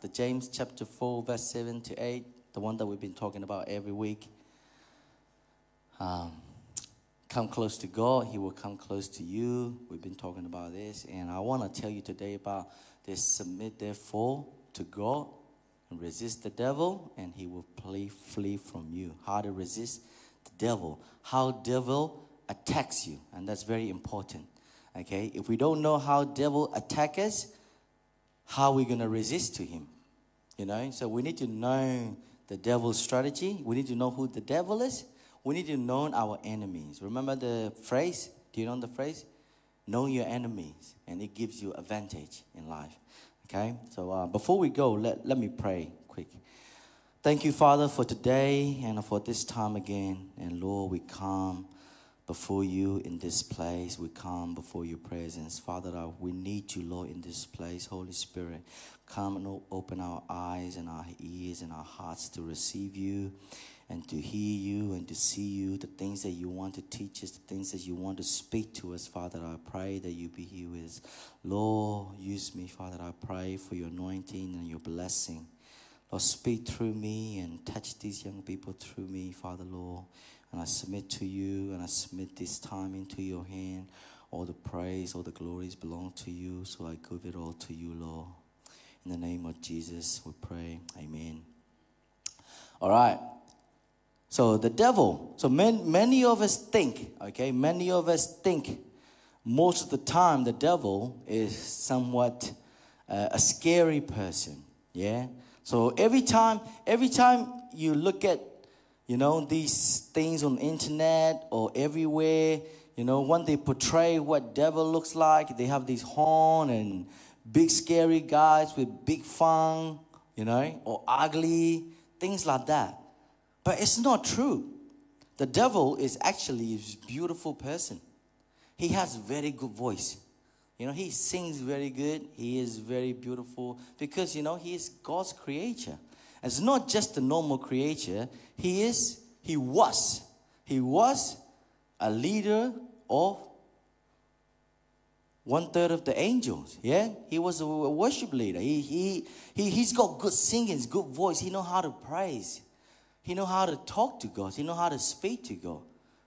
The James chapter 4, verse 7 to 8, the one that we've been talking about every week. Come close to God, He will come close to you. We've been talking about this, and I want to tell you today about this: submit therefore to God and resist the devil, and he will flee from you. How to resist the devil, how devil attacks you, and that's very important. Okay, if we don't know how devil attacks us, how are we going to resist to him? You know, so we need to know the devil's strategy. We need to know who the devil is. We need to know our enemies. Remember the phrase? Do you know the phrase? Know your enemies, and it gives you advantage in life. Okay, so before we go, let me pray quick. Thank you, Father, for today and for this time again. And Lord, we come before you in this place. We come before your presence. Father, we need you, Lord, in this place. Holy Spirit, come and open our eyes and our ears and our hearts to receive you and to hear you and to see you, the things that you want to teach us, the things that you want to speak to us. Father, I pray that you be here with us. Lord, use me, Father. I pray for your anointing and your blessing. Lord, speak through me and touch these young people through me, Father, Lord. And I submit to you, and I submit this time into your hand. All the praise, all the glories belong to you, so I give it all to you, Lord. In the name of Jesus, we pray. Amen. All right. So the devil. So many of us think, okay, many of us think most of the time the devil is somewhat a scary person, yeah? So every time you look at, you know, these things on the internet or everywhere, you know, when they portray what devil looks like, they have these horn and big scary guys with big fang, you know, or ugly, things like that. But it's not true. The devil is actually a beautiful person. He has very good voice. You know, he sings very good. He is very beautiful because, you know, he is God's creature. It's not just a normal creature. He was a leader of 1/3 of the angels. Yeah, he was a worship leader. He's got good singing, good voice. He knows how to praise. He knows how to talk to God. He knows how to speak to God.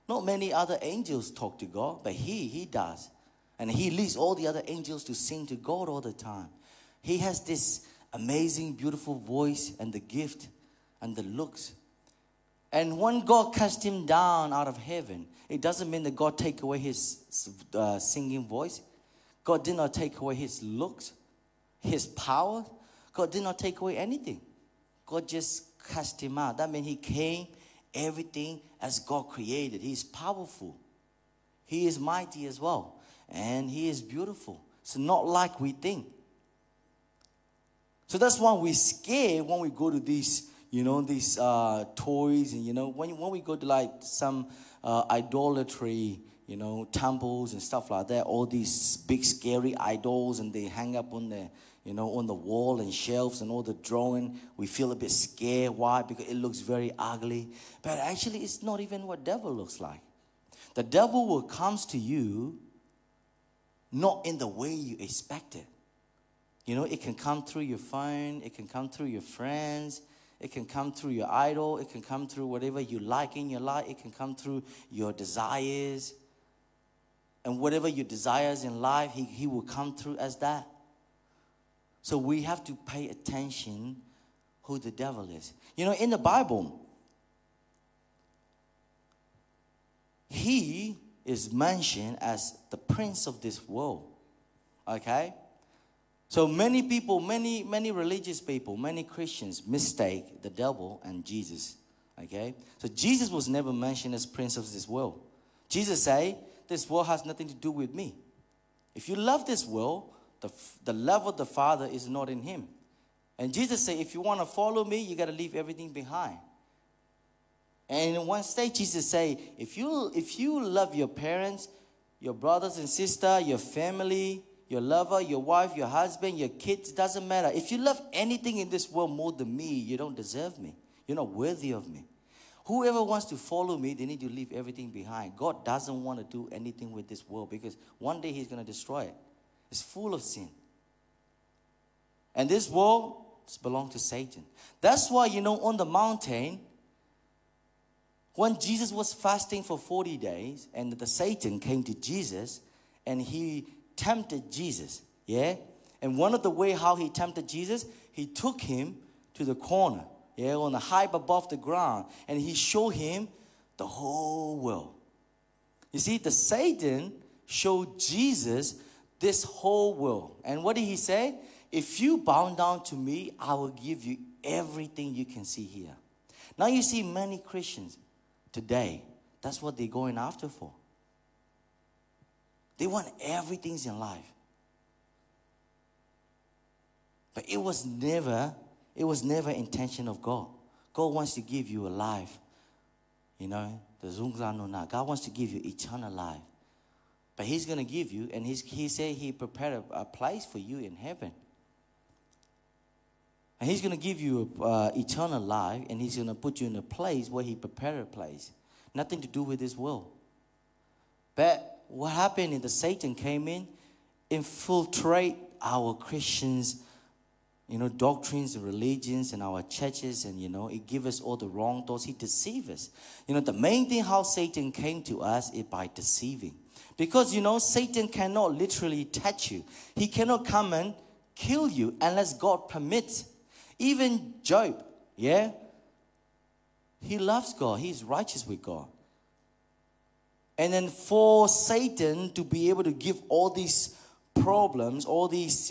Not many other angels talk to God, but he does. And he leads all the other angels to sing to God all the time. He has this amazing, beautiful voice and the gift and the looks. And when God cast him down out of heaven, it doesn't mean that God take away his singing voice. God did not take away his looks, his power. God did not take away anything. God just cast him out. That means he came everything as God created. He's powerful. He is mighty as well. And he is beautiful. It's not like we think. So that's why we're scared when we go to these, you know, these toys. And, you know, when we go to like some idolatry, you know, temples and stuff like that, all these big scary idols, and they hang up on the, you know, on the wall and shelves and all the drawing, we feel a bit scared. Why? Because it looks very ugly. But actually, it's not even what devil looks like. The devil will come to you not in the way you expect it. You know, it can come through your phone. It can come through your friends. It can come through your idol. It can come through whatever you like in your life. It can come through your desires. And whatever your desires in life, he will come through as that. So we have to pay attention who the devil is. You know, in the Bible, he is mentioned as the prince of this world. Okay? So many people, many religious people, many Christians mistake the devil and Jesus. Okay? So Jesus was never mentioned as prince of this world. Jesus said, this world has nothing to do with me. If you love this world, the love of the Father is not in him. And Jesus said, if you want to follow me, you got to leave everything behind. And in one stage, Jesus said, if you love your parents, your brothers and sisters, your family, your lover, your wife, your husband, your kids, doesn't matter. If you love anything in this world more than me, you don't deserve me. You're not worthy of me. Whoever wants to follow me, they need to leave everything behind. God doesn't want to do anything with this world because one day he's going to destroy it. It's full of sin. And this world belongs to Satan. That's why, on the mountain, when Jesus was fasting for 40 days, and the Satan came to Jesus, and he tempted Jesus, yeah? And one of the way how he tempted Jesus, he took him to the corner, yeah, on a height above the ground, and he showed him the whole world. You see, the Satan showed Jesus this whole world. And what did he say? If you bow down to me, I will give you everything you can see here. Now you see many Christians today, that's what they're going after for. They want everything in life. But it was never intention of God. God wants to give you a life. God wants to give you eternal life. But he's going to give you, and he said he prepared a place for you in heaven. And he's going to give you eternal life, and he's going to put you in a place where he prepared a place. Nothing to do with this world. But what happened is the Satan came in, infiltrate our Christians, doctrines and religions and our churches, and, it gives us all the wrong thoughts. He deceives us. The main thing how Satan came to us is by deceiving. Because, Satan cannot literally touch you. He cannot come and kill you unless God permits. Even Job, yeah? He loves God. He's righteous with God. And then for Satan to be able to give all these problems, all these,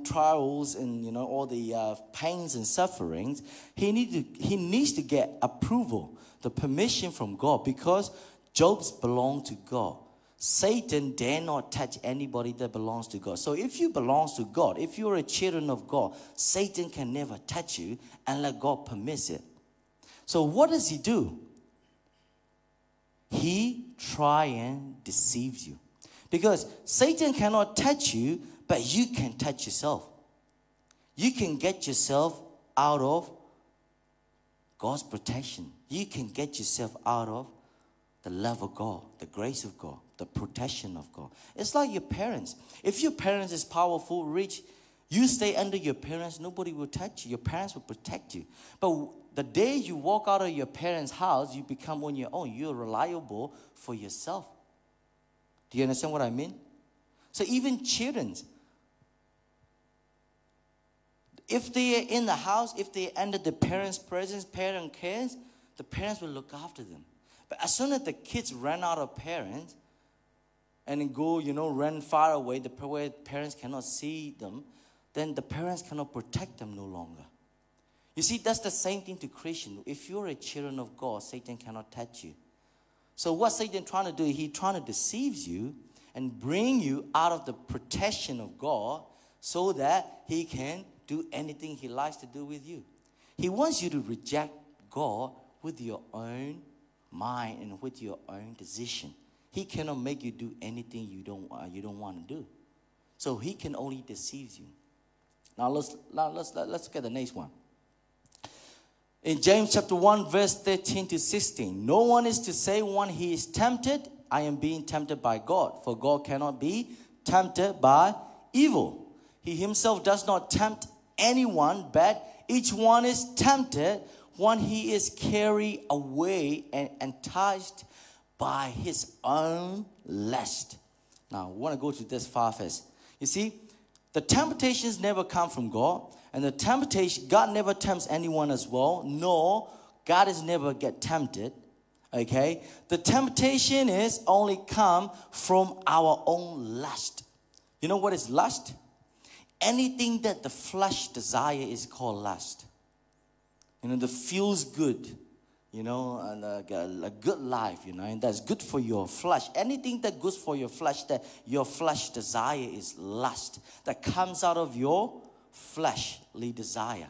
trials and, all the pains and sufferings, he needs to get approval, the permission from God, because Job's belong to God. Satan dare not touch anybody that belongs to God. So if you belong to God, if you're a children of God, Satan can never touch you unless God permits it. So what does he do? He try and deceives you. Because Satan cannot touch you, but you can touch yourself. You can get yourself out of God's protection. You can get yourself out of the love of God, the grace of God, the protection of God. It's like your parents. If your parents is powerful, rich, you stay under your parents, nobody will touch you. Your parents will protect you. But the day you walk out of your parents' house, you become on your own. You're reliable for yourself. Do you understand what I mean? So even children, if they are in the house, if they are under the parents' presence, parent cares, the parents will look after them. But as soon as the kids run out of parents and then go, run far away, where parents cannot see them, then the parents cannot protect them no longer. You see, that's the same thing to Christian. If you're a children of God, Satan cannot touch you. So what Satan trying to do, he's trying to deceive you and bring you out of the protection of God so that he can do anything he likes to do with you. He wants you to reject God with your own mind and with your own decision. He cannot make you do anything you don't want to do. So he can only deceive you. Now let's look at the next one. In James chapter 1, verse 13 to 16, no one is to say when he is tempted, I am being tempted by God, for God cannot be tempted by evil. He himself does not tempt anyone, but each one is tempted when he is carried away and enticed by his own lust. Now, we want to go to this far first. You see, the temptations never come from God. And the temptation, God never tempts anyone as well. No, God is never get tempted. Okay? The temptation is only come from our own lust. You know what is lust? Anything that the flesh desire is called lust. That feels good. And a good life, and that's good for your flesh. Anything that goes for your flesh, that your flesh desire is lust. That comes out of your fleshly desire.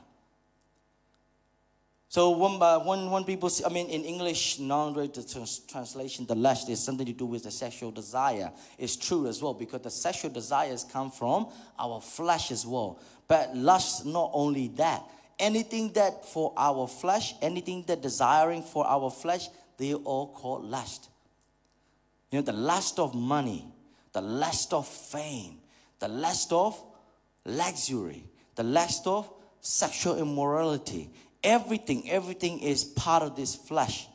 So when people see, in English non-related translation, the lust is something to do with the sexual desire. It's true as well, because the sexual desires come from our flesh as well. But lust, not only that. Anything that for our flesh, anything that desiring for our flesh, they are all called lust. The lust of money, the lust of fame, the lust of luxury, the lust of sexual immorality. Everything is part of this flesh.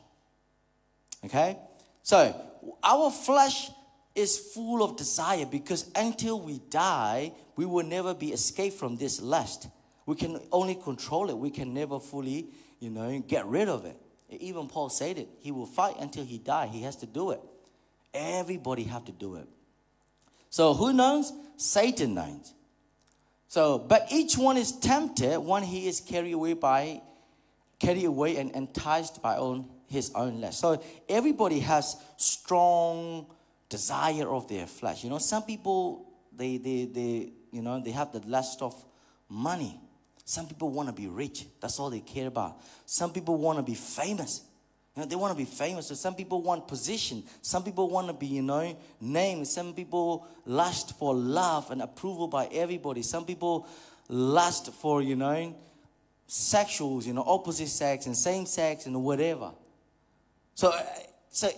Okay? So, our flesh is full of desire because until we die, we will never be escaped from this lust. We can only control it. We can never fully, get rid of it. Even Paul said it. He will fight until he dies. He has to do it. Everybody have to do it. So who knows? Satan knows. So, but each one is tempted when he is carried away and enticed by his own lust. So everybody has strong desire of their flesh. Some people they have the lust of money. Some people want to be rich. That's all they care about. Some people want to be famous. They want to be famous. So some people want position. Some people want to be, named. Some people lust for love and approval by everybody. Some people lust for, sexuals, opposite sex and same sex and whatever. So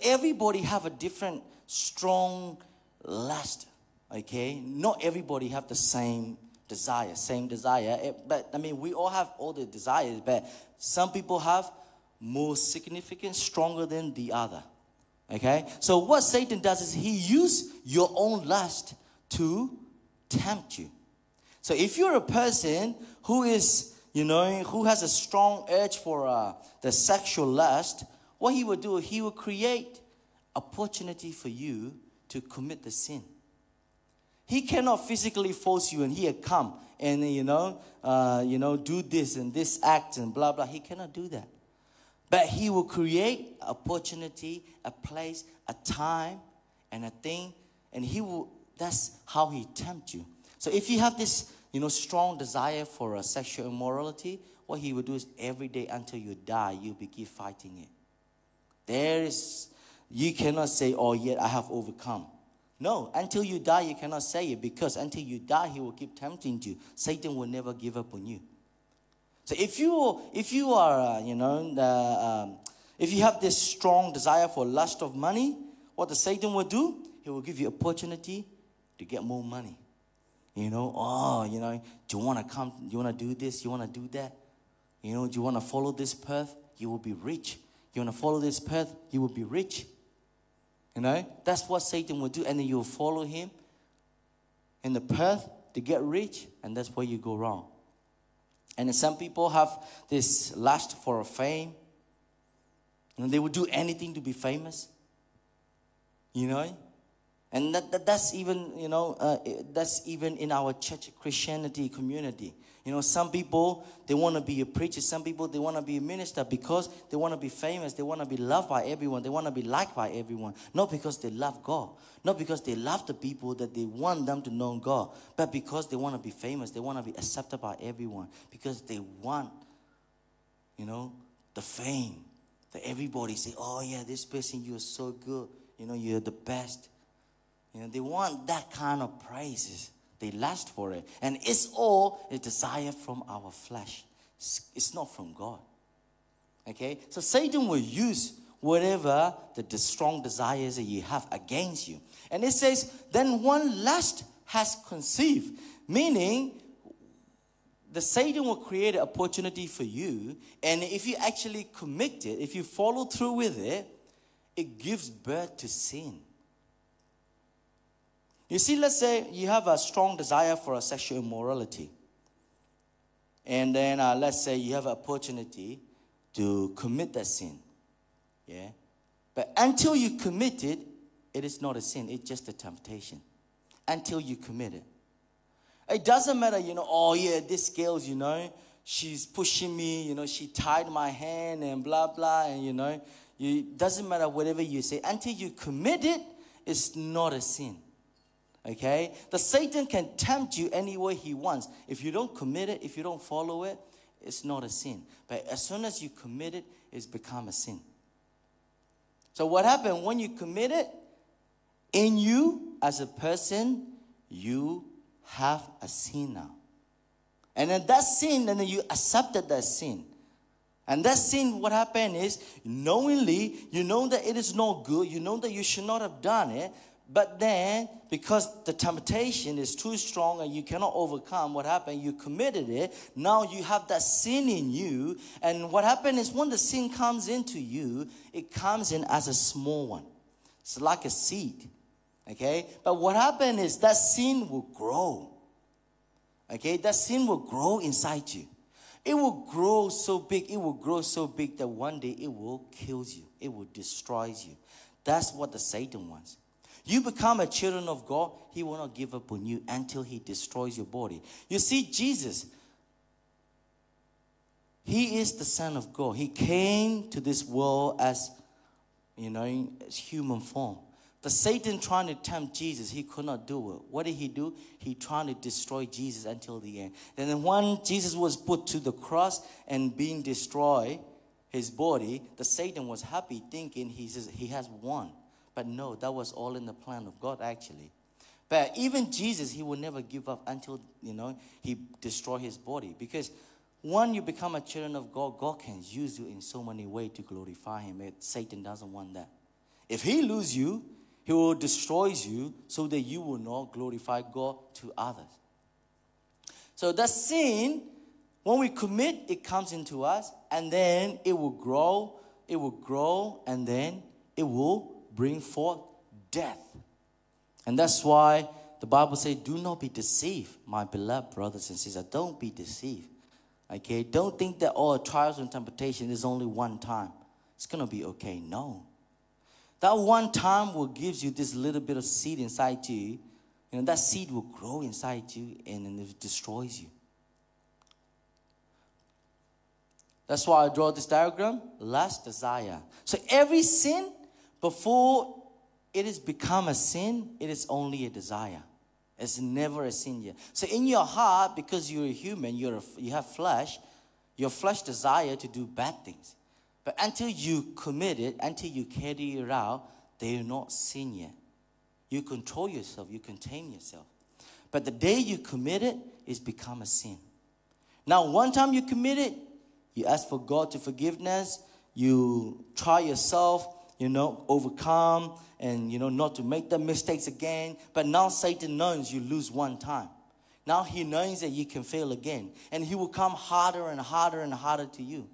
everybody have a different strong lust. Okay? Not everybody have the same desire. But, we all have all the desires. But some people have more significant, stronger than the other. Okay? So what Satan does is he uses your own lust to tempt you. So if you're a person who is, who has a strong urge for the sexual lust, what he will do, he will create opportunity for you to commit the sin. He cannot physically force you and he'll come and, do this and this act and blah, blah. He cannot do that. But he will create opportunity, a place, a time, and a thing, and that's how he tempts you. So if you have this, strong desire for sexual immorality, what he will do is every day until you die, you begin fighting it. You cannot say, oh, yet I have overcome. No, until you die, you cannot say it, because until you die, he will keep tempting you. Satan will never give up on you. So if you are, if you have this strong desire for lust of money, what the Satan will do, he will give you opportunity to get more money. Do you want to come? Do you want to do this? You want to do that? Do you want to follow this path? You will be rich. You want to follow this path? You will be rich. That's what Satan will do. And then you'll follow him in the path to get rich, and that's where you go wrong. And some people have this lust for fame. And they will do anything to be famous. And that's even, that's even in our church Christianity community. Some people, they want to be a preacher. Some people, they want to be a minister because they want to be famous. They want to be loved by everyone. They want to be liked by everyone. Not because they love God. Not because they love the people that they want them to know God. But because they want to be famous. They want to be accepted by everyone. Because they want, the fame. That everybody say, oh yeah, this person, you're so good. You're the best. They want that kind of praises. They lust for it. And it's all a desire from our flesh. It's not from God. Okay? So Satan will use whatever the strong desires that you have against you. And it says, then one lust has conceived. Meaning, the Satan will create an opportunity for you. And if you actually commit it, if you follow through with it, it gives birth to sin. You see, let's say you have a strong desire for a sexual immorality. And then let's say you have an opportunity to commit that sin. Yeah? But until you commit it, it is not a sin. It's just a temptation. Until you commit it. It doesn't matter, oh yeah, this girl, she's pushing me, she tied my hand and blah, blah. And, it doesn't matter whatever you say. Until you commit it, it's not a sin. Okay? The Satan can tempt you any way he wants. If you don't commit it, if you don't follow it, it's not a sin. But as soon as you commit it, it's become a sin. So what happened when you commit it? In you, as a person, you have a sin now. And then that sin, and then you accepted that sin. And that sin, what happened is, knowingly, you know that it is not good. You know that you should not have done it. But then, because the temptation is too strong and you cannot overcome, what happened? You committed it. Now you have that sin in you. And what happened is when the sin comes into you, it comes in as a small one. It's like a seed. Okay? But what happened is that sin will grow. Okay? That sin will grow inside you. It will grow so big. It will grow so big that one day it will kill you. It will destroy you. That's what the Satan wants. You become a children of God, he will not give up on you until he destroys your body. You see, Jesus, he is the Son of God. He came to this world as, as human form. The Satan trying to tempt Jesus, he could not do it. What did he do? He trying to destroy Jesus until the end. And then when Jesus was put to the cross and being destroyed, his body, the Satan was happy thinking he has won. But no, that was all in the plan of God actually. But even Jesus, he will never give up until, he destroy his body. Because when you become a children of God, God can use you in so many ways to glorify him. Satan doesn't want that. If he lose you, he will destroy you so that you will not glorify God to others. So that sin, when we commit, it comes into us. And then it will grow, and then it will bring forth death. And that's why the Bible says, do not be deceived, my beloved brothers and sisters. Don't be deceived. Okay? Don't think that all trials and temptation is only one time. It's going to be okay. No. That one time will give you this little bit of seed inside you. That seed will grow inside you and then it destroys you. That's why I draw this diagram. Lust, desire. So every sin, before it has become a sin, it is only a desire. It's never a sin yet. So in your heart, because you're a human, you have flesh, your flesh desire to do bad things. But until you commit it, until you carry it out, they are not sin yet. You control yourself, you contain yourself. But the day you commit it, it's become a sin. Now, one time you commit it, you ask for God to forgiveness, you try yourself, overcome and, not to make the mistakes again. But now Satan knows you lose one time. Now he knows that you can fail again. And he will come harder and harder and harder to you.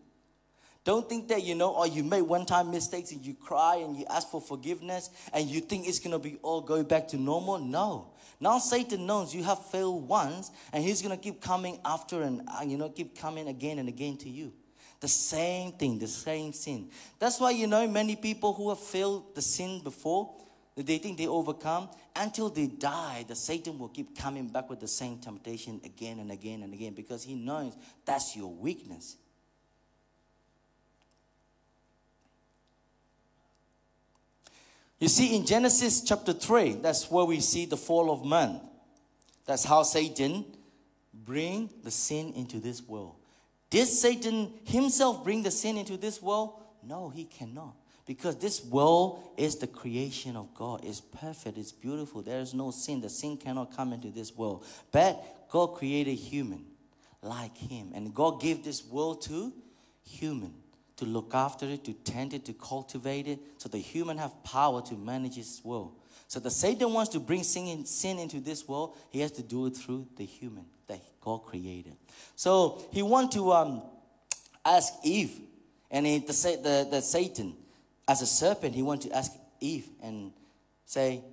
Don't think that, you make one-time mistakes and you cry and you ask for forgiveness and you think it's going to be all go back to normal. No. Now Satan knows you have failed once and he's going to keep coming after and, keep coming again and again to you. The same thing, the same sin. That's why, many people who have failed the sin before, they think they overcome. Until they die, the Satan will keep coming back with the same temptation again and again and again because he knows that's your weakness. You see, in Genesis chapter 3, that's where we see the fall of man. That's how Satan bring the sin into this world. Did Satan himself bring the sin into this world? No, he cannot. Because this world is the creation of God. It's perfect. It's beautiful. There is no sin. The sin cannot come into this world. But God created human like him. And God gave this world to human to look after it, to tend it, to cultivate it. So the human have power to manage his world. So the Satan wants to bring sin into this world. He has to do it through the human that God created. So he wants to ask Eve, and the Satan, as a serpent, he wants to ask Eve and say,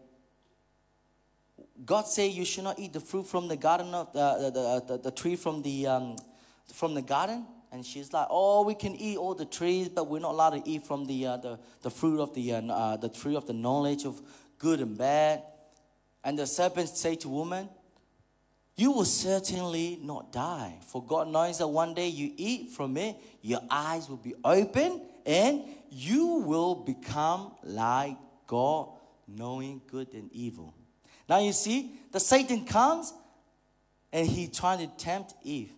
God say you should not eat the fruit from the garden of the tree from the garden. And she's like, oh, we can eat all the trees, but we're not allowed to eat from the fruit of the tree of the knowledge of good and bad. And the serpent say to woman, you will certainly not die. For God knows that one day you eat from it, your eyes will be open, and you will become like God, knowing good and evil. Now you see, the Satan comes, and he trying to tempt Eve.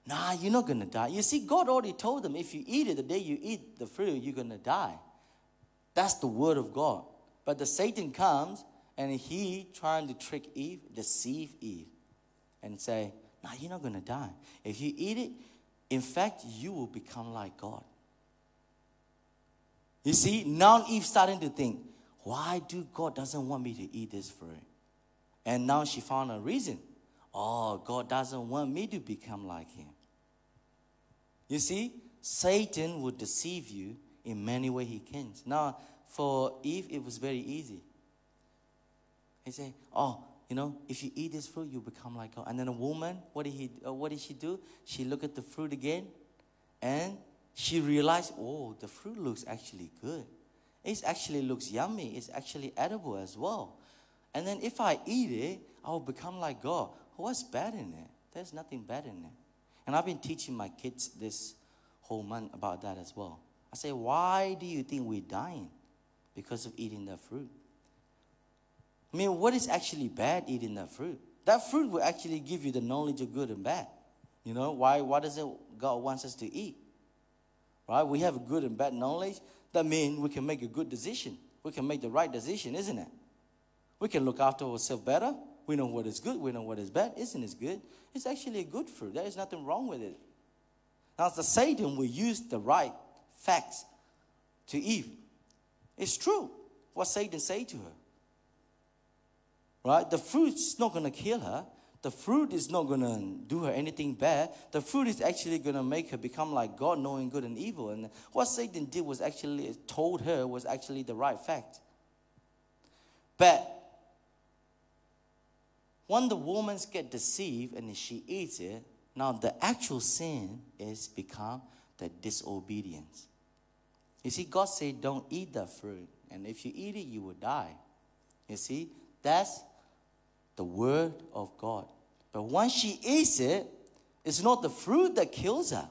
Nah, you're not going to die. You see, God already told them, if you eat it, the day you eat the fruit, you're going to die. That's the word of God. But the Satan comes, and he trying to trick Eve, deceive Eve, and say, nah, you're not going to die. If you eat it, in fact, you will become like God. You see, now Eve starting to think, why do God doesn't want me to eat this fruit? And now she found a reason. Oh, God doesn't want me to become like him. You see, Satan will deceive you in many ways he can. Now, for Eve, it was very easy. He said, oh, you know, if you eat this fruit, you become like God. And then a woman, what did she do? She looked at the fruit again, and she realized, oh, the fruit looks actually good. It actually looks yummy. It's actually edible as well. And then if I eat it, I will become like God. What's bad in it? There's nothing bad in it. And I've been teaching my kids this whole month about that as well. I say, why do you think we're dying? Because of eating that fruit. I mean, what is actually bad eating that fruit? That fruit will actually give you the knowledge of good and bad. You know, why does it God wants us to eat? Right? We have good and bad knowledge. That means we can make a good decision. We can make the right decision, isn't it? We can look after ourselves better. We know what is good. We know what is bad. Isn't it good? It's actually a good fruit. There is nothing wrong with it. Now, the Satan will use the right facts to Eve. It's true what Satan said to her. Right? The fruit's not going to kill her. The fruit is not going to do her anything bad. The fruit is actually going to make her become like God, knowing good and evil. And what Satan did was actually, told her was actually the right fact. But when the woman gets deceived and she eats it, now the actual sin is become the disobedience. You see, God said, don't eat that fruit. And if you eat it, you will die. You see, that's the word of God. But once she eats it, it's not the fruit that kills her.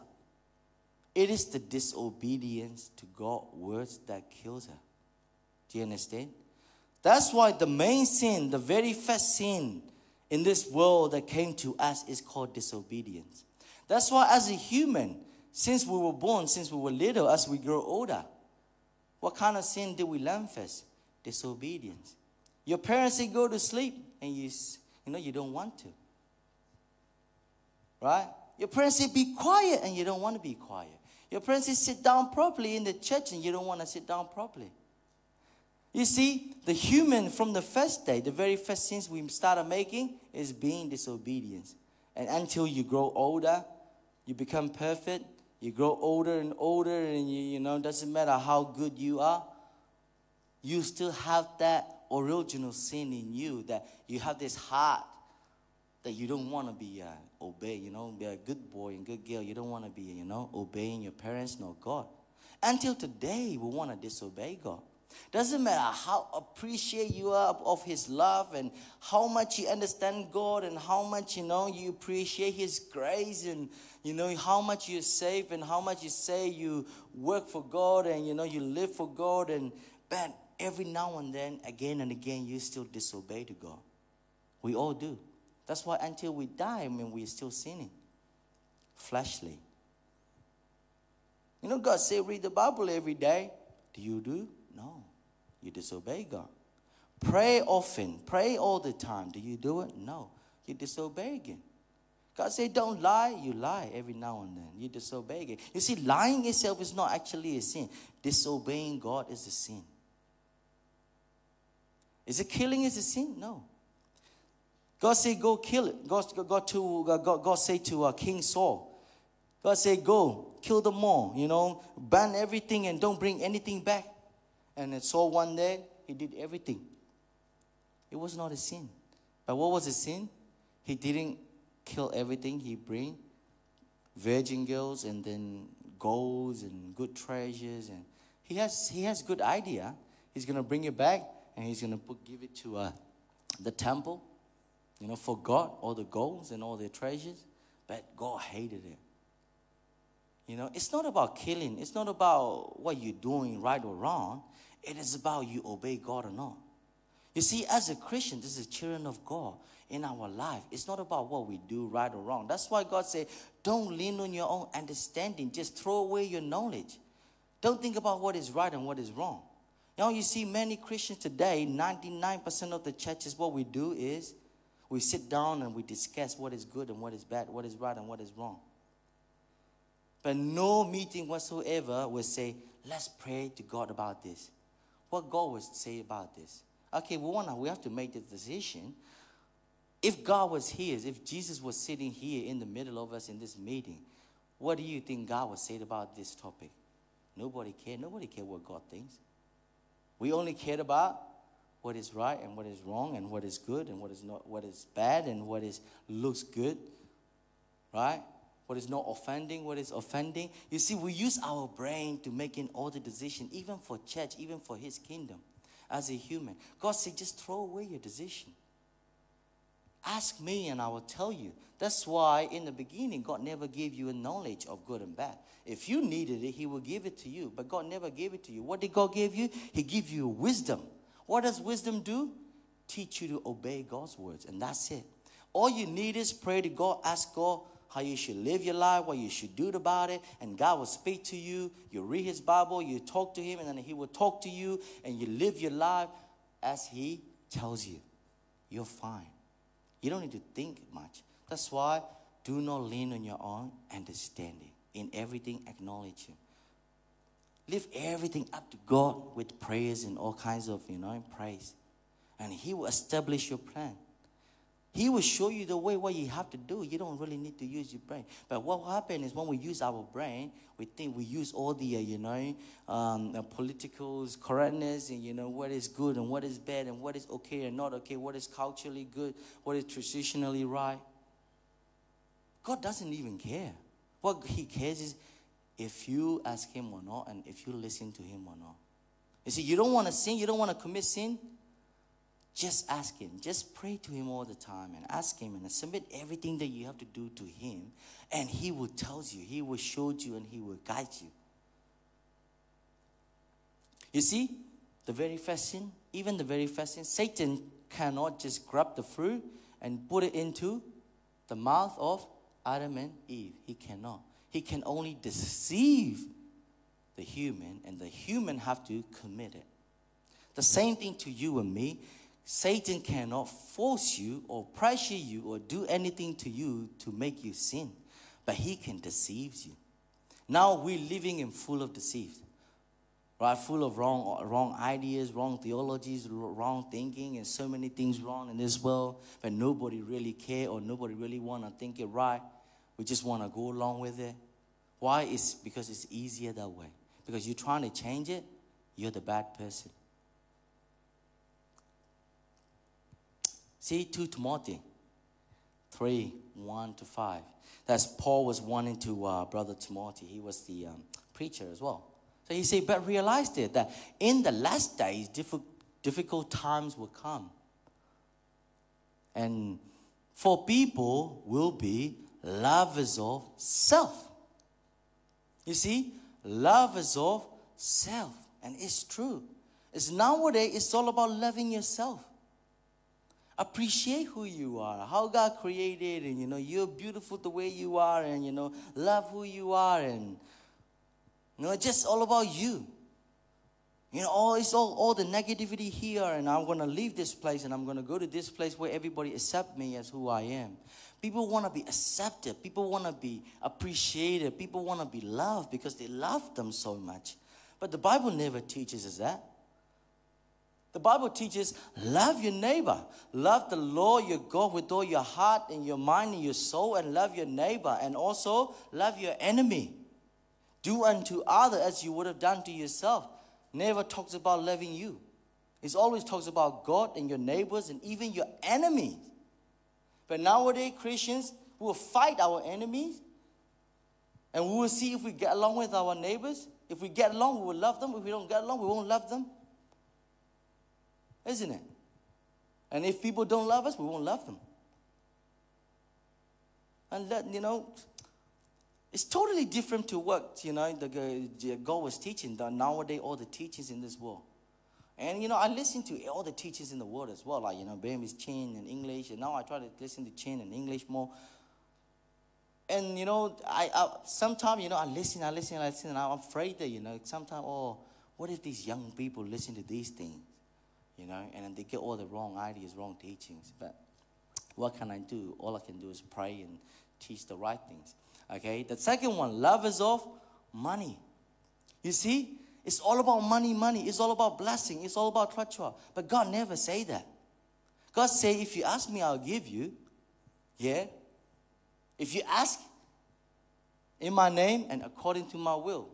It is the disobedience to God's words that kills her. Do you understand? That's why the main sin, the very first sin in this world that came to us is called disobedience. That's why as a human, since we were born, since we were little, as we grow older, what kind of sin did we learn first? Disobedience. Your parents say go to sleep and you don't want to. Right? Your parents say be quiet and you don't want to be quiet. Your parents say sit down properly in the church and you don't want to sit down properly. You see, the human from the first day, the very first sins we started making is being disobedient. And until you grow older, you become perfect. You grow older and older, and you know, doesn't matter how good you are, you still have that original sin in you, that you have this heart that you don't want to be obey, you know, be a good boy and good girl. You don't want to be, you know, obeying your parents nor God. Until today, we want to disobey God. Doesn't matter how appreciate you are of his love and how much you understand God and how much, you know, you appreciate his grace and, you know, how much you save and how much you say you work for God and, you know, you live for God. But every now and then, again and again, you still disobey to God. We all do. That's why until we die, I mean, we're still sinning. Fleshly. You know, God say read the Bible every day. Do you do? No. You disobey God. Pray often. Pray all the time. Do you do it? No. You disobey again. God said don't lie. You lie every now and then. You disobey again. You see, lying itself is not actually a sin. Disobeying God is a sin. Is it killing is a sin? No. God said go kill it. God said to King Saul, God said go kill them all. You know, ban everything and don't bring anything back. And Saul one day, he did everything. It was not a sin. But what was a sin? He didn't kill everything. He bring virgin girls and then golds and good treasures. And he has good idea. He's going to bring it back and he's going to give it to the temple, you know, for God, all the golds and all the treasures. But God hated it. You know, it's not about killing. It's not about what you're doing right or wrong. It is about you obey God or not. You see, as a Christian, this is children of God in our life. It's not about what we do right or wrong. That's why God said, don't lean on your own understanding. Just throw away your knowledge. Don't think about what is right and what is wrong. You know, you see many Christians today, 99% of the churches, what we do is we sit down and we discuss what is good and what is bad, what is right and what is wrong. But no meeting whatsoever will say, let's pray to God about this. what God would say about this. Okay, we have to make the decision. If God was here, if Jesus was sitting here in the middle of us in this meeting, what do you think God would say about this topic? Nobody cared. Nobody cared what God thinks. We only cared about what is right and what is wrong and what is good and what is not, what is bad and what is looks good, right? What is not offending, what is offending. You see, we use our brain to make all the decisions, even for church, even for His kingdom, as a human. God said, just throw away your decision. Ask me and I will tell you. That's why in the beginning, God never gave you a knowledge of good and bad. If you needed it, He will give it to you. But God never gave it to you. What did God give you? He gave you wisdom. What does wisdom do? Teach you to obey God's words. And that's it. All you need is pray to God. Ask God how you should live your life, what you should do about it. And God will speak to you. You read His Bible. You talk to Him. And then He will talk to you. And you live your life as He tells you. You're fine. You don't need to think much. That's why do not lean on your own understanding. In everything, acknowledge Him. Lift everything up to God with prayers and all kinds of, praise. And He will establish your plan. He will show you the way, what you have to do. You don't really need to use your brain. But what will happen is when we use our brain, we think we use all the, political correctness and, what is good and what is bad and what is okay and not okay, what is culturally good, what is traditionally right. God doesn't even care. What He cares is if you ask Him or not and if you listen to Him or not. You see, you don't want to sin, you don't want to commit sin. Just ask Him. Just pray to Him all the time and ask Him and submit everything that you have to do to Him. And He will tell you, He will show you, and He will guide you. You see, the very first sin, even the very first sin, Satan cannot just grab the fruit and put it into the mouth of Adam and Eve. He cannot. He can only deceive the human, and the human have to commit it. The same thing to you and me. Satan cannot force you or pressure you or do anything to you to make you sin. But he can deceive you. Now we're living in full of deceit. Right? Full of wrong ideas, wrong theologies, wrong thinking, and so many things wrong in this world. But nobody really care or nobody really want to think it right. We just want to go along with it. Why? It's because it's easier that way. Because you're trying to change it, you're the bad person. See, 2 Timothy 3:1-5. That's Paul was wanting to Brother Timothy. He was the preacher as well. So he said, but realize that in the last days, difficult times will come. And for people will be lovers of self. You see, lovers of self. And it's true. It's nowadays, it's all about loving yourself. Appreciate who you are, how God created, and you're beautiful the way you are, and love who you are, and just all about you. It's all the negativity here, and I'm gonna leave this place and I'm gonna go to this place where everybody accept me as who I am. People want to be accepted, people want to be appreciated, people want to be loved because they love them so much. But the Bible never teaches us that. The Bible teaches, love your neighbor. Love the Lord your God with all your heart and your mind and your soul, and love your neighbor. And also, love your enemy. Do unto others as you would have done to yourself. Never talks about loving you. It always talks about God and your neighbors and even your enemies. But nowadays, Christians will fight our enemies. And we will see if we get along with our neighbors. If we get along, we will love them. If we don't get along, we won't love them. Isn't it? And if people don't love us, we won't love them. And it's totally different to what, God was teaching, nowadays all the teachings in this world. And, I listen to all the teachings in the world as well, like, Bambi's Chin and English, and now I try to listen to Chin and English more. And, I sometimes, I listen, and I'm afraid that, sometimes, what if these young people listen to these things? And then they get all the wrong ideas, wrong teachings. But what can I do? All I can do is pray and teach the right things. Okay? The second one, lovers of money. You see, It's all about money, money. It's all about blessing. It's all about trachua. But God never say that. God say, if you ask me, I'll give you. Yeah? If you ask in my name and according to my will.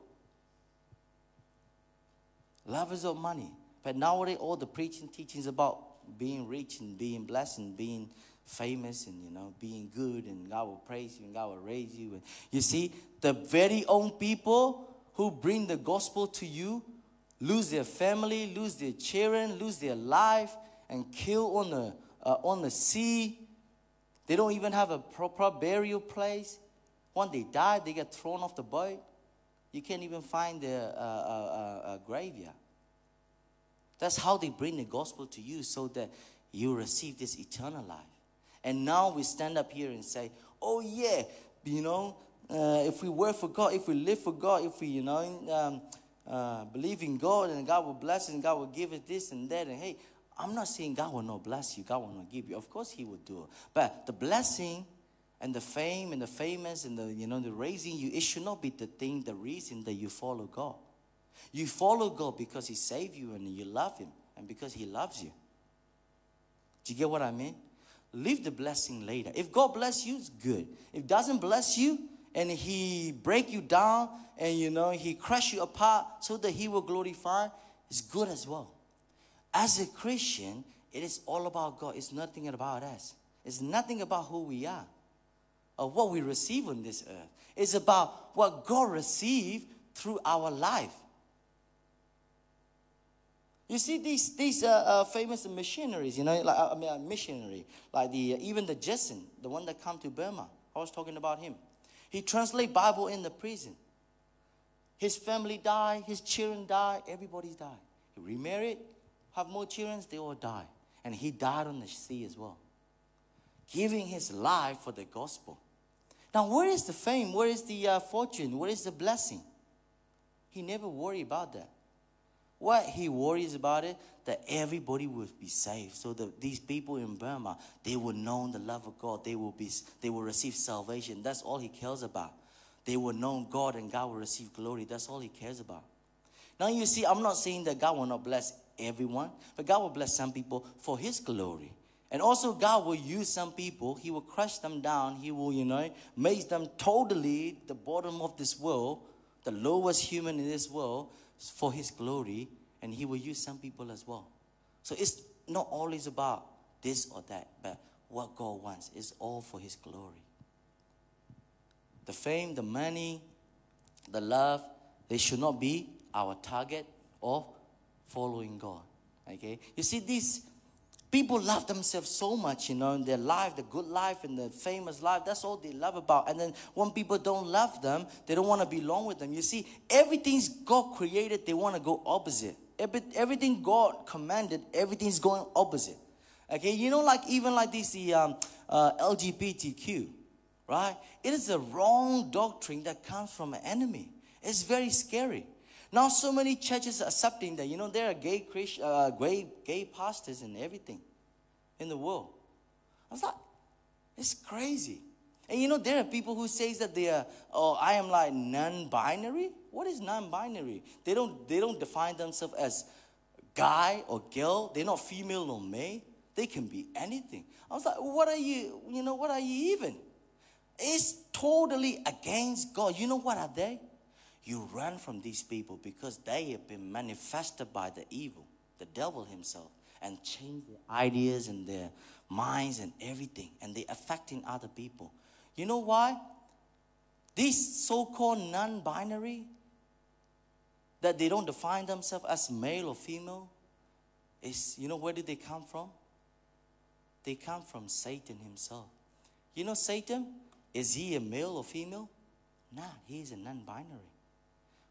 Love is of money. But nowadays, all the preaching, teachings about being rich and being blessed and being famous and, being good, and God will praise you and God will raise you. And you see, the very own people who bring the gospel to you lose their family, lose their children, lose their life, and kill on the sea. They don't even have a proper burial place. When they die, they get thrown off the boat. You can't even find their graveyard. That's how they bring the gospel to you, so that you receive this eternal life. And now we stand up here and say, oh yeah, if we work for God, if we live for God, if we, believe in God, and God will bless us and God will give us this and that. And hey, I'm not saying God will not bless you, God will not give you. Of course He will do it. But the blessing and the fame and the famous and the raising you, it should not be the reason that you follow God. You follow God because He saved you and you love Him, and because He loves you. Do you get what I mean? Leave the blessing later. If God bless you, it's good. If doesn't bless you and He break you down and He crush you apart so that He will glorify, it's good as well. As a Christian, it is all about God. It's nothing about us. It's nothing about who we are or what we receive on this earth. It's about what God received through our life. You see these famous missionaries, missionary, like even the Jason, the one that come to Burma. I was talking about him. He translate Bible in the prison. His family died, his children died, everybody died. He remarried, have more children, they all died. And he died on the sea as well, giving his life for the gospel. Now, where is the fame? Where is the fortune? Where is the blessing? He never worried about that. What he worries about it, that everybody will be saved. So that these people in Burma, they will know the love of God. They will receive salvation. That's all he cares about. They will know God and God will receive glory. That's all he cares about. Now you see, I'm not saying that God will not bless everyone, but God will bless some people for His glory. And also God will use some people. He will crush them down. He will, make them totally the bottom of this world, the lowest human in this world, for His glory. And He will use some people as well. So it's not always about this or that, but what God wants is all for His glory. The fame, the money, the love, they should not be our target of following God. Okay? You see, these people love themselves so much, in their life, the good life and the famous life. That's all they love about. And then when people don't love them, they don't want to belong with them. You see, everything God created, they want to go opposite. Everything God commanded, everything's going opposite. Okay, even like this, the LGBTQ, right? It is a wrong doctrine that comes from an enemy. It's very scary. Now so many churches are accepting that, there are gay pastors and everything in the world. I was like, it's crazy. And there are people who say that they are, I am like non-binary. What is non-binary? They don't define themselves as guy or girl. They're not female or male. They can be anything. I was like, what are you even? It's totally against God. You know what are they? You run from these people because they have been manifested by the evil, the devil himself, and change their ideas and their minds and everything, and they're affecting other people. You know why? These so-called non-binary, that they don't define themselves as male or female, is, where did they come from? They come from Satan himself. Satan, is he a male or female? Nah, he's a non-binary.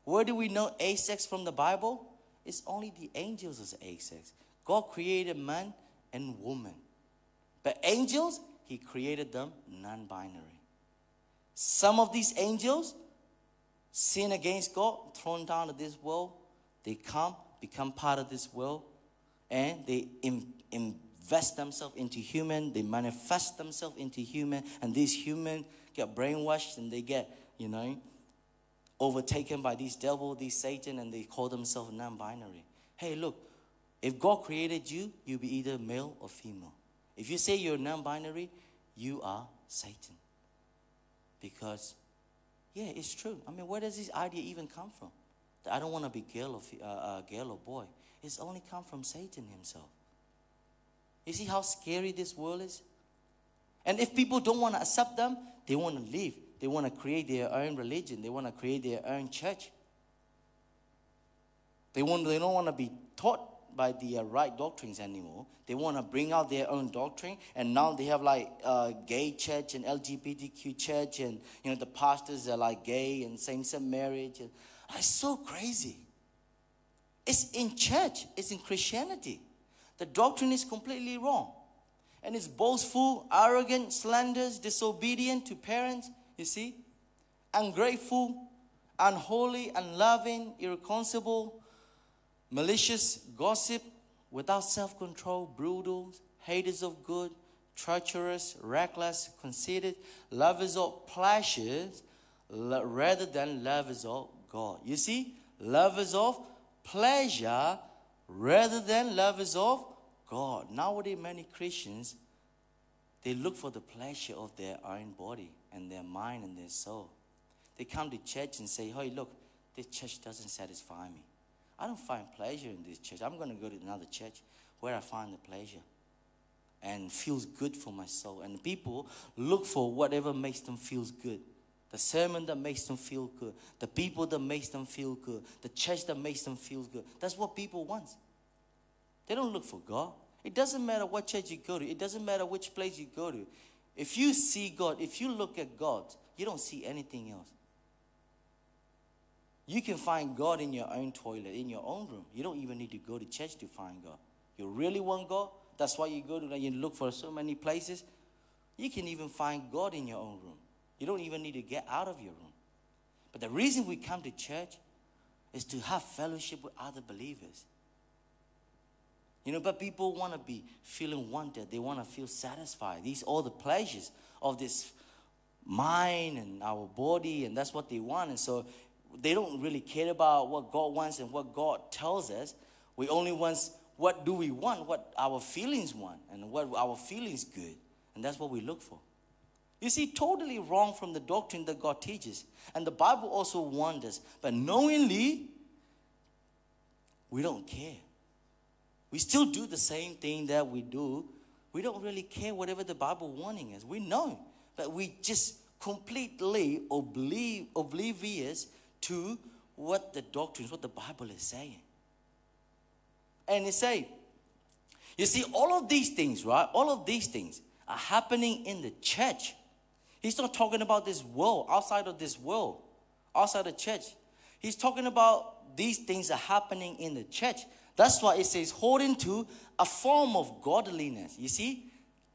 Where do we know A-sex from the Bible? It's only the angels is A-sex. God created man and woman. But angels, He created them non-binary. Some of these angels sin against God, thrown down to this world. They become part of this world, and they invest themselves into human. They manifest themselves into human, and these humans get brainwashed and they get, overtaken by these devil, these Satan, and they call themselves non-binary. Hey, look, if God created you, you'll be either male or female. If you say you're non-binary, you are Satan. Because, yeah, it's true. I mean, where does this idea even come from? That I don't want to be girl or boy. It's only come from Satan himself. You see how scary this world is? And if people don't want to accept them, they want to leave. They want to create their own religion. They want to create their own church. They don't want to be taught by the right doctrines anymore. They want to bring out their own doctrine. And now they have like gay church and LGBTQ church. And, you know, the pastors are like gay and same-sex marriage. And it's so crazy. It's in church. It's in Christianity. The doctrine is completely wrong. And it's boastful, arrogant, slanders, disobedient to parents, you see. Ungrateful, unholy, unloving, irresponsible, malicious, gossip, without self-control, brutal, haters of good, treacherous, reckless, conceited, lovers of pleasures rather than lovers of God. You see, lovers of pleasure rather than lovers of God. Nowadays, many Christians, they look for the pleasure of their own body and their mind and their soul. They come to church and say, hey, look, this church doesn't satisfy me. I don't find pleasure in this church. I'm going to go to another church where I find the pleasure and feels good for my soul. And people look for whatever makes them feel good. The sermon that makes them feel good. The people that makes them feel good. The church that makes them feel good. That's what people want. They don't look for God. It doesn't matter what church you go to. It doesn't matter which place you go to. If you see God, if you look at God, you don't see anything else. You can find God in your own toilet, in your own room. You don't even need to go to church to find God. You really want God? That's why you go to, you look for so many places. You can even find God in your own room. You don't even need to get out of your room. But the reason we come to church is to have fellowship with other believers. You know, but people want to be feeling wanted. They want to feel satisfied. These all the pleasures of this mind and our body, and that's what they want. And so they don't really care about what God wants and what God tells us. We only want what do we want, what our feelings want, and what our feelings good. And that's what we look for. You see, totally wrong from the doctrine that God teaches. And the Bible also warns us. But knowingly, we don't care. We still do the same thing that we do. We don't really care whatever the Bible warning us. We know. But we just completely oblivious to what the doctrines, what the Bible is saying. And it say, you see, all of these things, right? All of these things are happening in the church. He's not talking about this world, outside of this world, outside the church. He's talking about these things are happening in the church. That's why it says, holding to a form of godliness. You see,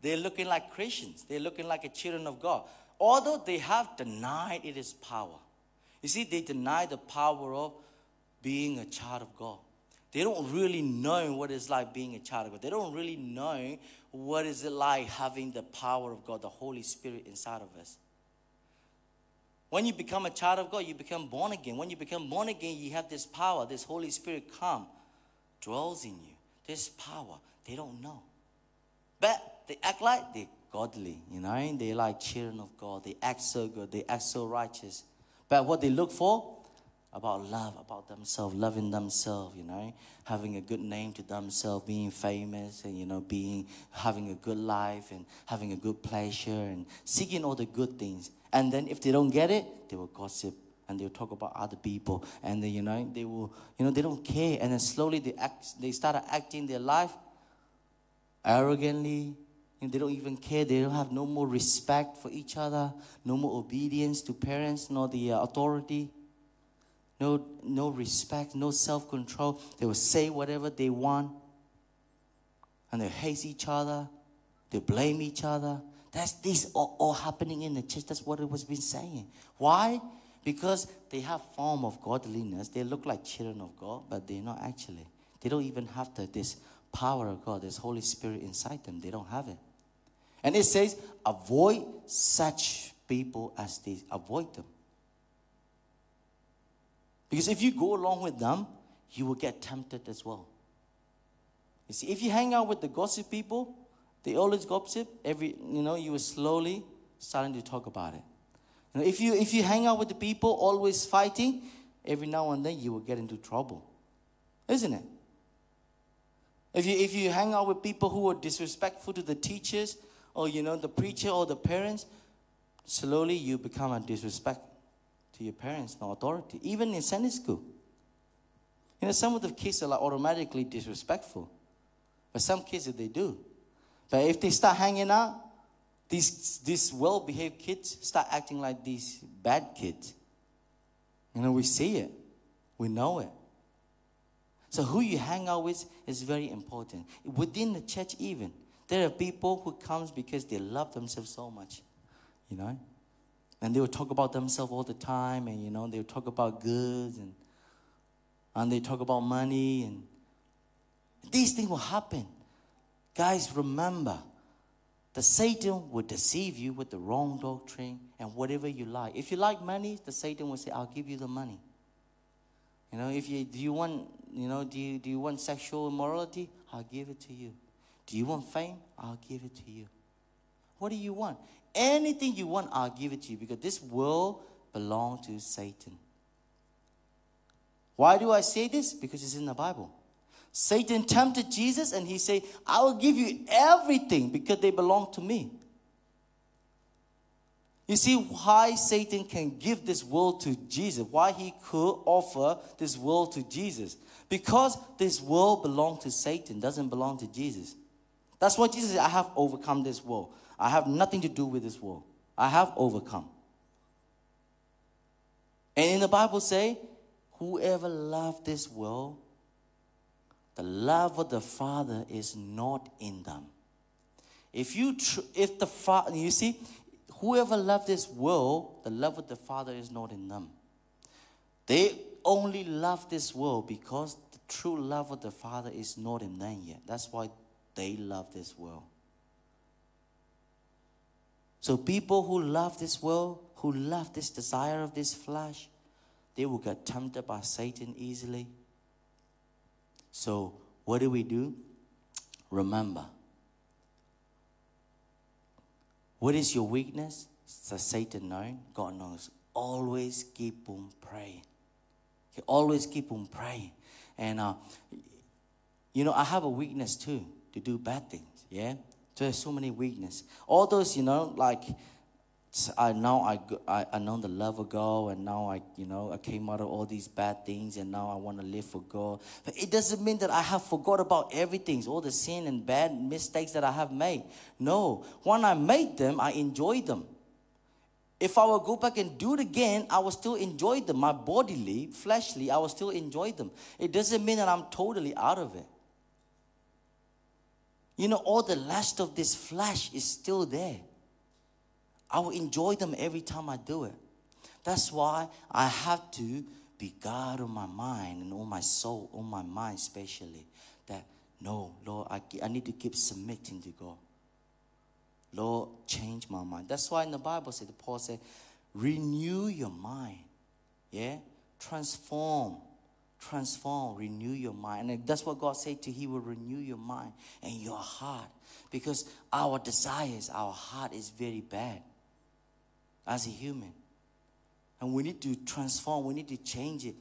they're looking like Christians. They're looking like a children of God. Although they have denied its power. You see, they deny the power of being a child of God. They don't really know what it's like being a child of God. They don't really know what is it like having the power of God, the Holy Spirit inside of us. When you become a child of God, you become born again. When you become born again, you have this power, this Holy Spirit come, dwells in you. This power, they don't know. But they act like they're godly, you know. They're like children of God. They act so good. They act so righteous. But what they look for? About love, about themselves, loving themselves, you know, having a good name to themselves, being famous and, you know, having a good life and having a good pleasure and seeking all the good things. And then if they don't get it, they will gossip and they'll talk about other people. And then, you know, they will, you know, they don't care. And then slowly they start acting their life arrogantly. And they don't even care. They don't have no more respect for each other, no more obedience to parents, nor the authority. No respect, no self-control. They will say whatever they want. And they hate each other. They blame each other. These are all happening in the church. That's what it was been saying. Why? Because they have form of godliness. They look like children of God, but they're not actually. They don't even have this power of God, this Holy Spirit inside them. They don't have it. And it says, avoid such people as these. Avoid them. Because if you go along with them, you will get tempted as well. You see, if you hang out with the gossip people, they always gossip. You will slowly starting to talk about it. If you hang out with the people always fighting, every now and then you will get into trouble, isn't it? If you hang out with people who are disrespectful to the teachers, or the preacher or the parents, slowly you become a disrespect to your parents, no authority. Even in Sunday school, some of the kids are like automatically disrespectful, but some kids they do. But if they start hanging out, these well-behaved kids start acting like these bad kids. We see it. We know it. So who you hang out with is very important. Within the church even, there are people who comes because they love themselves so much, And they will talk about themselves all the time, and, they will talk about goods, and they talk about money, and these things will happen. Guys, remember, the Satan will deceive you with the wrong doctrine and whatever you like. If you like money, the Satan will say, I'll give you the money. Do you want sexual immorality? I'll give it to you. Do you want fame? I'll give it to you. What do you want? Anything you want, I'll give it to you, because this world belongs to Satan. Why do I say this? Because it's in the Bible. Satan tempted Jesus and he said, I will give you everything because they belong to me. You see why Satan can give this world to Jesus, why he could offer this world to Jesus. Because this world belongs to Satan, doesn't belong to Jesus. That's why Jesus said, I have overcome this world. I have nothing to do with this world. I have overcome. And in the Bible say, whoever loves this world, the love of the Father is not in them. You see, whoever loves this world, the love of the Father is not in them. They only love this world because the true love of the Father is not in them yet. That's why they love this world. So people who love this world, who love this desire of this flesh, they will get tempted by Satan easily. So what do? Remember, what is your weakness? Does Satan know? God knows. Always keep on praying. Always keep on praying. And, I have a weakness too, to do bad things, yeah? There's so many weaknesses. All those, I know the love of God, and now I came out of all these bad things, and now I want to live for God. But it doesn't mean that I have forgot about everything, all the sin and bad mistakes that I have made. No, when I made them, I enjoyed them. If I will go back and do it again, I will still enjoy them. My bodily, fleshly, I will still enjoy them. It doesn't mean that I'm totally out of it. All the lust of this flesh is still there. I will enjoy them every time I do it. That's why I have to be God on my mind and on my soul, on my mind especially. That, no, Lord, I need to keep submitting to God. Lord, change my mind. That's why in the Bible, Paul said, renew your mind. Yeah? Transform, renew your mind. And that's what God said He will renew your mind and your heart. Because our desires, our heart is very bad as a human. And we need to transform, we need to change it.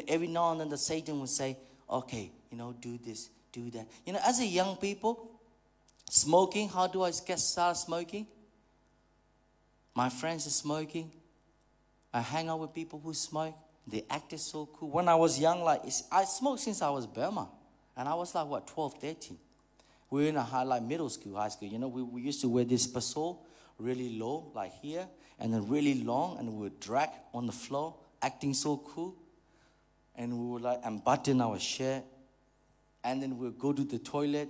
Every now and then the Satan will say, okay, do this, do that. As a young people, smoking, how do I get started smoking? My friends are smoking. I hang out with people who smoke. They acted so cool. When I was young, I smoked since I was Burma. And I was 12, 13. We were in a middle school, high school. We used to wear this parasol, really low, like here, and then really long, and we would drag on the floor, acting so cool. And we would unbutton our shirt. And then we would go to the toilet,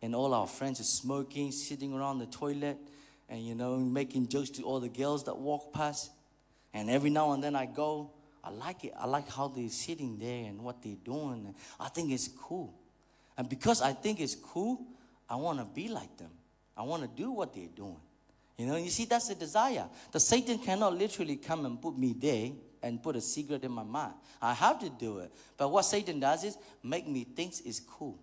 and all our friends are smoking, sitting around the toilet, and, making jokes to all the girls that walk past. And every now and then I go, I like it. I like how they're sitting there and what they're doing. I think it's cool. And because I think it's cool, I want to be like them. I want to do what they're doing. You see, that's the desire. The Satan cannot literally come and put me there and put a cigarette in my mouth. I have to do it. But what Satan does is make me think it's cool.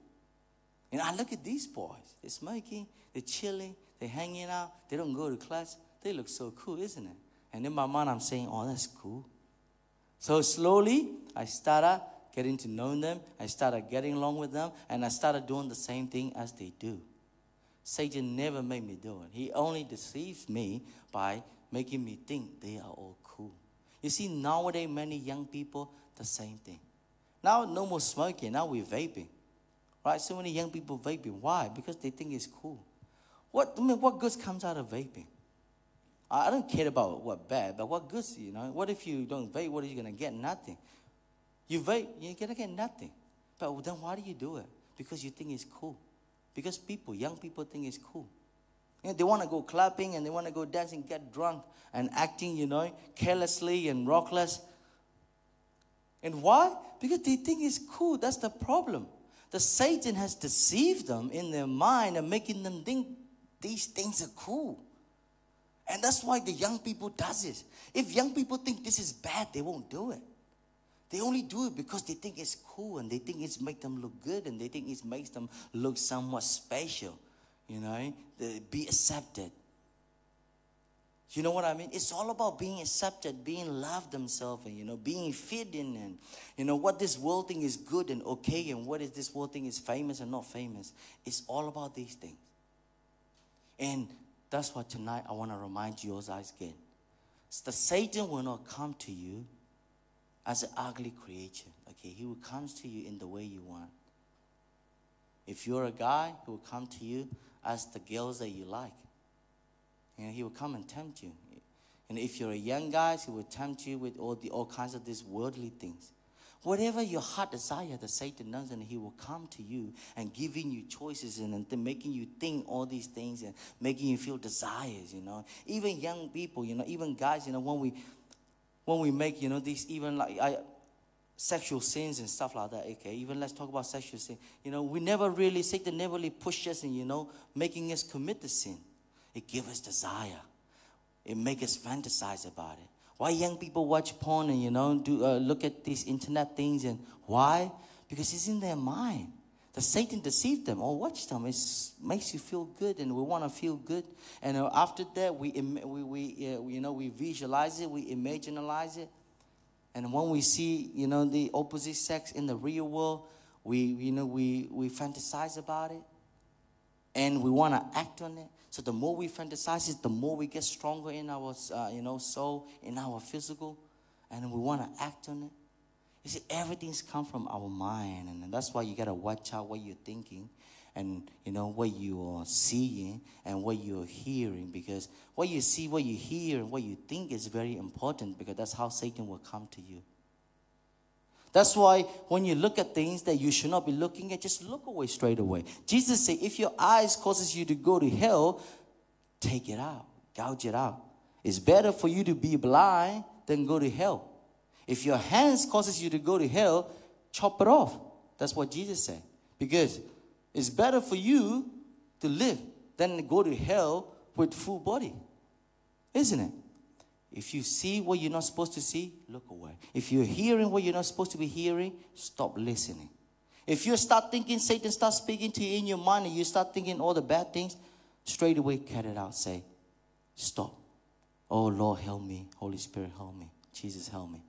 And I look at these boys. They're smoking, they're chilling, they're hanging out, they don't go to class. They look so cool, isn't it? And in my mind, I'm saying, oh, that's cool. So slowly, I started getting to know them. I started getting along with them. And I started doing the same thing as they do. Satan never made me do it. He only deceived me by making me think they are all cool. You see, nowadays, many young people, the same thing. Now, no more smoking. Now we're vaping. Right? So many young people vaping. Why? Because they think it's cool. What good comes out of vaping? I don't care about what bad, but what good, you know? What if you don't vape? What are you going to get? Nothing. You vape, you're going to get nothing. But then why do you do it? Because you think it's cool. Because young people think it's cool. You know, they want to go clapping and they want to go dancing, get drunk and acting, you know, carelessly and reckless. And why? Because they think it's cool. That's the problem. The Satan has deceived them in their mind and making them think these things are cool. And that's why the young people does this. If young people think this is bad, they won't do it. They only do it because they think it's cool and they think it's make them look good and they think it makes them look somewhat special, you know, be accepted. You know what I mean? It's all about being accepted, being loved themselves, and, you know, being fit in, and, you know, what this world thing is good and okay and what is this world thing is famous and not famous. It's all about these things. And that's why tonight I want to remind you guys again. The Satan will not come to you as an ugly creature. Okay, he will come to you in the way you want. If you're a guy, he will come to you as the girls that you like. You know, he will come and tempt you. And if you're a young guy, he will tempt you with all kinds of these worldly things. Whatever your heart desire, the Satan knows, and he will come to you and giving you choices and making you think all these things and making you feel desires, you know. Even young people, you know, even guys, you know, when we make, you know, these even like sexual sins and stuff like that, okay, even let's talk about sexual sin. You know, Satan never really pushed us in, you know, making us commit the sin. It gives us desire. It makes us fantasize about it. Why young people watch porn and, you know, look at these internet things, and why? Because it's in their mind. The Satan deceived them. Oh, watch them. It makes you feel good, and we want to feel good. And after that, we visualize it, we imaginize it. And when we see, you know, the opposite sex in the real world, we fantasize about it, and we want to act on it. So the more we fantasize it, the more we get stronger in our, soul, in our physical, and we want to act on it. You see, everything's come from our mind, and that's why you got to watch out what you're thinking, and, you know, what you are seeing and what you're hearing, because what you see, what you hear, and what you think is very important, because that's how Satan will come to you. That's why when you look at things that you should not be looking at, just look away straight away. Jesus said, if your eyes causes you to go to hell, take it out, gouge it out. It's better for you to be blind than go to hell. If your hands causes you to go to hell, chop it off. That's what Jesus said. Because it's better for you to live than go to hell with full body. Isn't it? If you see what you're not supposed to see, look away. If you're hearing what you're not supposed to be hearing, stop listening. If you start thinking, Satan starts speaking to you in your mind, and you start thinking all the bad things, straight away cut it out. Say, stop. Oh, Lord, help me. Holy Spirit, help me. Jesus, help me.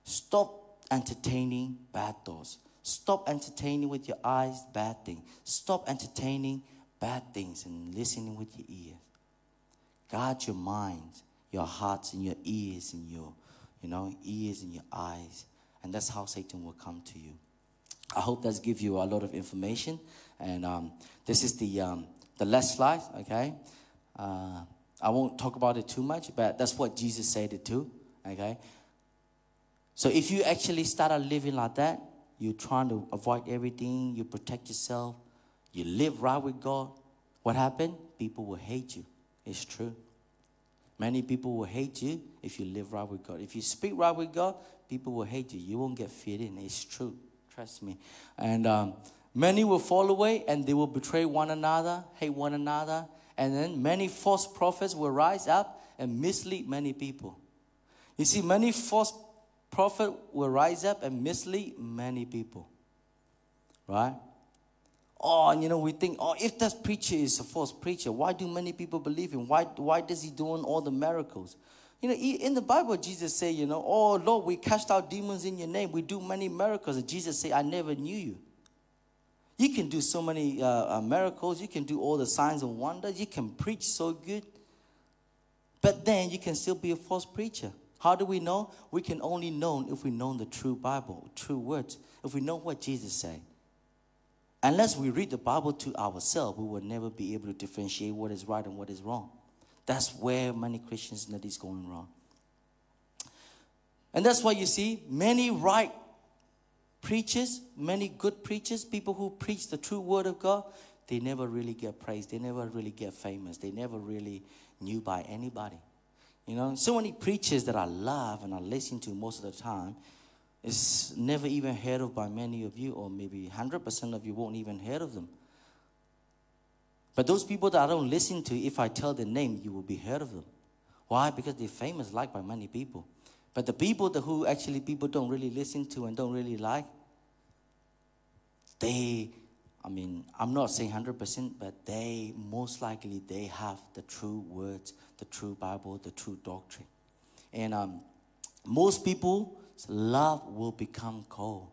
Stop entertaining bad thoughts. Stop entertaining with your eyes bad things. Stop entertaining bad things and listening with your ears. Guard your mind, your hearts, and your ears, and your, ears and your eyes. And that's how Satan will come to you. I hope that's give you a lot of information. And this is the last slide, okay? I won't talk about it too much, but that's what Jesus said it too, okay? So if you actually started living like that, you're trying to avoid everything, you protect yourself, you live right with God, what happened? People will hate you. It's true. Many people will hate you if you live right with God. If you speak right with God, people will hate you. You won't get fit in. It's true. Trust me. And many will fall away, and they will betray one another, hate one another. And then many false prophets will rise up and mislead many people. You see, many false prophet will rise up and mislead many people. Right? Oh, and we think, oh, if that preacher is a false preacher, why do many people believe him? Why does he doing all the miracles? In the Bible, Jesus say, oh, Lord, we cast out demons in your name. We do many miracles. And Jesus say, I never knew you. You can do so many miracles. You can do all the signs and wonders. You can preach so good. But then you can still be a false preacher. How do we know? We can only know if we know the true Bible, true words. If we know what Jesus say. Unless we read the Bible to ourselves, we will never be able to differentiate what is right and what is wrong. That's where many Christians know is going wrong. And that's why you see many right preachers, many good preachers, people who preach the true word of God, they never really get praised. They never really get famous. They never really knew by anybody. So many preachers that I love and I listen to most of the time is never even heard of by many of you, or maybe 100% of you won't even heard of them. But those people that I don't listen to, if I tell the name, you will be heard of them. Why? Because they're famous, liked by many people. But the people who actually people don't really listen to and don't really like, I'm not saying 100%, but they most likely, they have the true words, the true Bible, the true doctrine. And most people's love will become cold.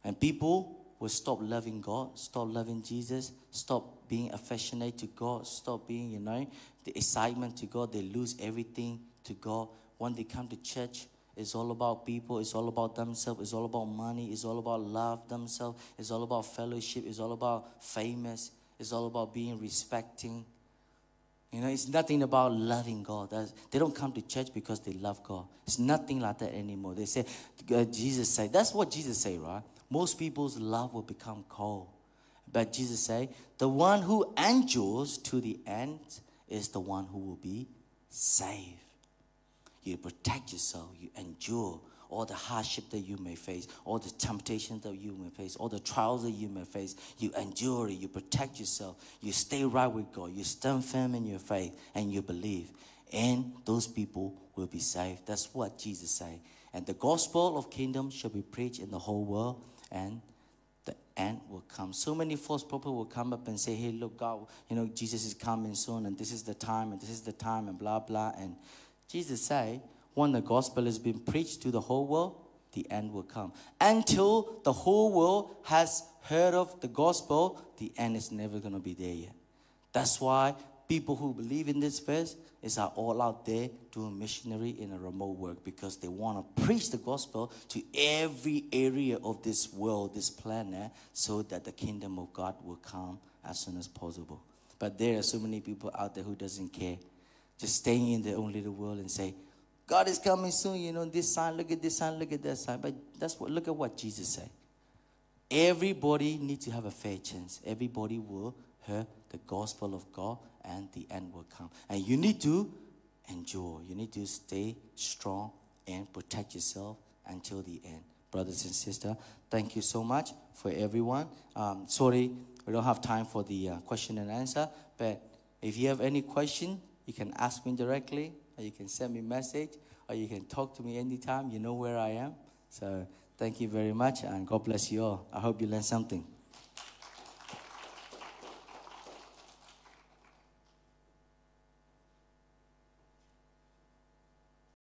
And people will stop loving God, stop loving Jesus, stop being affectionate to God, stop being, the excitement to God. They lose everything to God. When they come to church, it's all about people. It's all about themselves. It's all about money. It's all about love themselves. It's all about fellowship. It's all about famous. It's all about being respecting. It's nothing about loving God. They don't come to church because they love God. It's nothing like that anymore. They say, Jesus said, that's what Jesus said, right? Most people's love will become cold. But Jesus said, the one who endures to the end is the one who will be saved. You protect yourself. You endure all the hardship that you may face, all the temptations that you may face, all the trials that you may face. You endure it. You protect yourself. You stay right with God. You stand firm in your faith and you believe. And those people will be saved. That's what Jesus said. And the gospel of kingdom shall be preached in the whole world, and the end will come. So many false prophets will come up and say, hey, look, God, Jesus is coming soon, and this is the time, and this is the time, and blah, blah. And Jesus said, when the gospel has been preached to the whole world, the end will come. Until the whole world has heard of the gospel, the end is never going to be there yet. That's why people who believe in this verse are all out there doing missionary in a remote work, because they want to preach the gospel to every area of this world, this planet, so that the kingdom of God will come as soon as possible. But there are so many people out there who doesn't care, just staying in their own little world and say, God is coming soon, this sign, look at this sign, look at that sign. But look at what Jesus said. Everybody needs to have a fair chance. Everybody will hear the gospel of God, and the end will come. And you need to endure. You need to stay strong and protect yourself until the end. Brothers and sisters, thank you so much for everyone. Sorry, we don't have time for the question and answer. But if you have any question, you can ask me directly, or you can send me a message, or you can talk to me anytime. You know where I am. So thank you very much, and God bless you all. I hope you learned something.